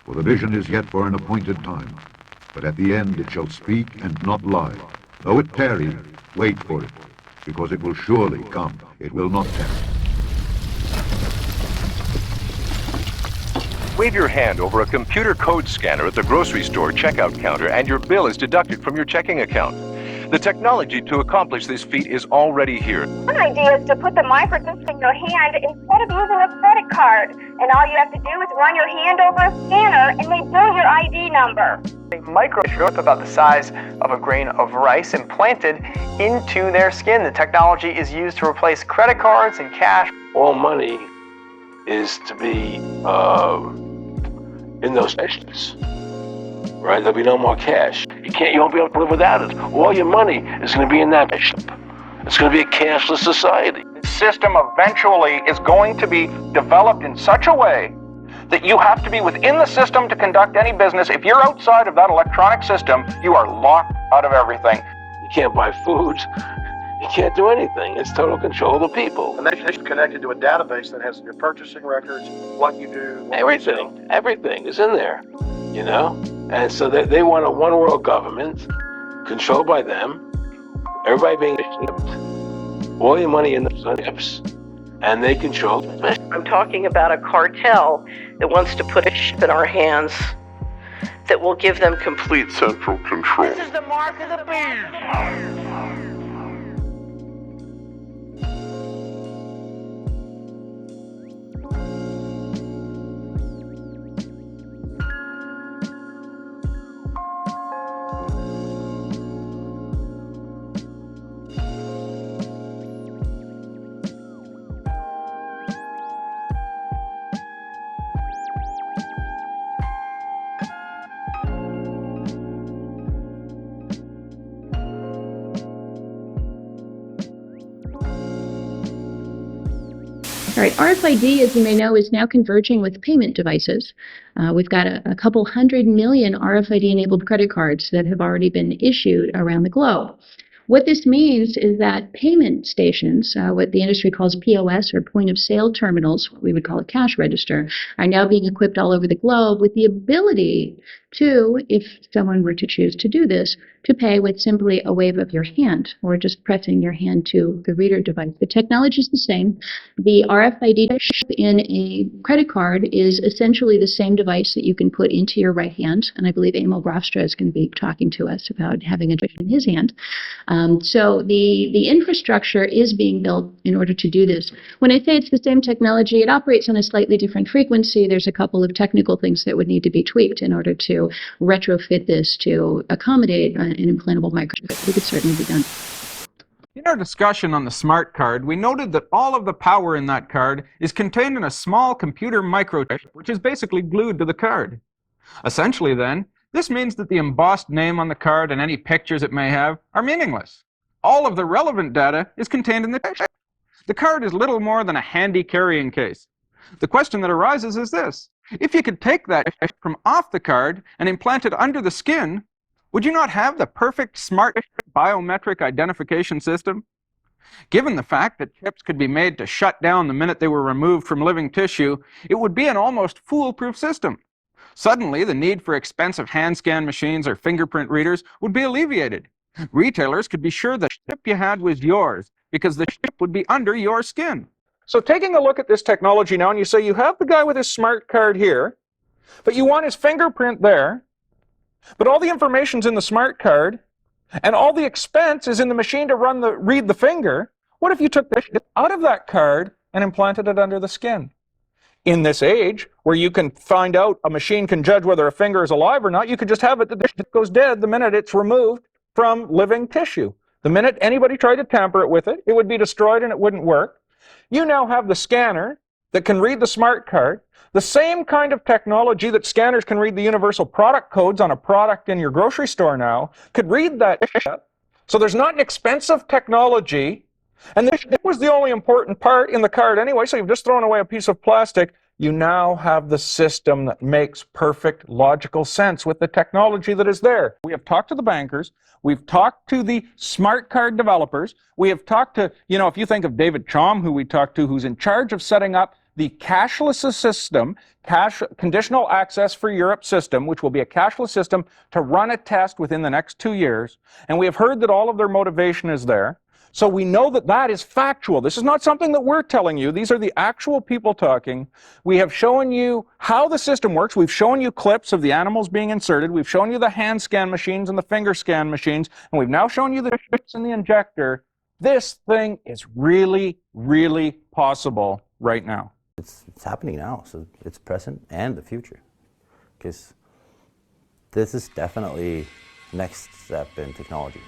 For the vision is yet for an appointed time, but at the end it shall speak and not lie. Though it tarry, wait for it, because it will surely come. It will not tarry. Wave your hand over a computer code scanner at the grocery store checkout counter and your bill is deducted from your checking account. The technology to accomplish this feat is already here. One idea is to put the microchip in your hand instead of using a credit card. And all you have to do is run your hand over a scanner and they build your ID number. A microchip about the size of a grain of rice implanted into their skin. The technology is used to replace credit cards and cash. All money is to be in those stations, right? There'll be no more cash. You won't be able to live without it. All your money is going to be in that chip. It's going to be a cashless society. The system eventually is going to be developed in such a way that you have to be within the system to conduct any business. If you're outside of that electronic system, you are locked out of everything. You can't buy food. You can't do anything. It's total control of the people. And that's connected to a database that has your purchasing records, what you do. Everything is in there, you know? And so they want a one world government controlled by them, everybody being shipped, all your money in the chips, and they control. I'm talking about a cartel that wants to put a chip in our hands that will give them complete central control. This is the mark of the beast. All right, RFID, as you may know, is now converging with payment devices. We've got a couple 100 million RFID-enabled credit cards that have already been issued around the globe. What this means is that payment stations, what the industry calls POS or point of sale terminals, what we would call a cash register, are now being equipped all over the globe with the ability to, if someone were to choose to do this, to pay with simply a wave of your hand or just pressing your hand to the reader device. The technology is the same. The RFID chip in a credit card is essentially the same device that you can put into your right hand, and I believe Emil Grafstra is going to be talking to us about having a chip in his hand. So the infrastructure is being built in order to do this. When I say it's the same technology, it operates on a slightly different frequency. There's a couple of technical things that would need to be tweaked in order to retrofit this to accommodate an implantable microchip. It could certainly be done. In our discussion on the smart card, we noted that all of the power in that card is contained in a small computer microchip, which is basically glued to the card. Essentially then, this means that the embossed name on the card and any pictures it may have are meaningless. All of the relevant data is contained in the chip. The card is little more than a handy carrying case. The question that arises is this: if you could take that chip from off the card and implant it under the skin, would you not have the perfect smart biometric identification system? Given the fact that chips could be made to shut down the minute they were removed from living tissue, it would be an almost foolproof system. Suddenly, the need for expensive hand scan machines or fingerprint readers would be alleviated. Retailers could be sure the chip you had was yours because the chip would be under your skin. So taking a look at this technology now, and you say you have the guy with his smart card here, but you want his fingerprint there, but all the information's in the smart card, and all the expense is in the machine to read the finger. What if you took the chip out of that card and implanted it under the skin? In this age, where you can find out, a machine can judge whether a finger is alive or not, you could just have it that the chip goes dead the minute it's removed from living tissue. The minute anybody tried to tamper it with it, it would be destroyed and it wouldn't work. You now have the scanner that can read the smart card, the same kind of technology that scanners can read the universal product codes on a product in your grocery store now, could read that chip. So there's not an expensive technology. And this was the only important part in the card anyway, so you've just thrown away a piece of plastic. You now have the system that makes perfect logical sense with the technology that is there. We have talked to the bankers. We've talked to the smart card developers. We have talked to, if you think of David Chom, who we talked to, who's in charge of setting up the cashless system, conditional access for Europe system, which will be a cashless system to run a test within the next 2 years. And we have heard that all of their motivation is there. So we know that that is factual. This is not something that we're telling you. These are the actual people talking. We have shown you how the system works. We've shown you clips of the animals being inserted. We've shown you the hand scan machines and the finger scan machines. And we've now shown you the chips in the injector. This thing is really, really possible right now. It's happening now, so it's present and the future. Because this is definitely next step in technology.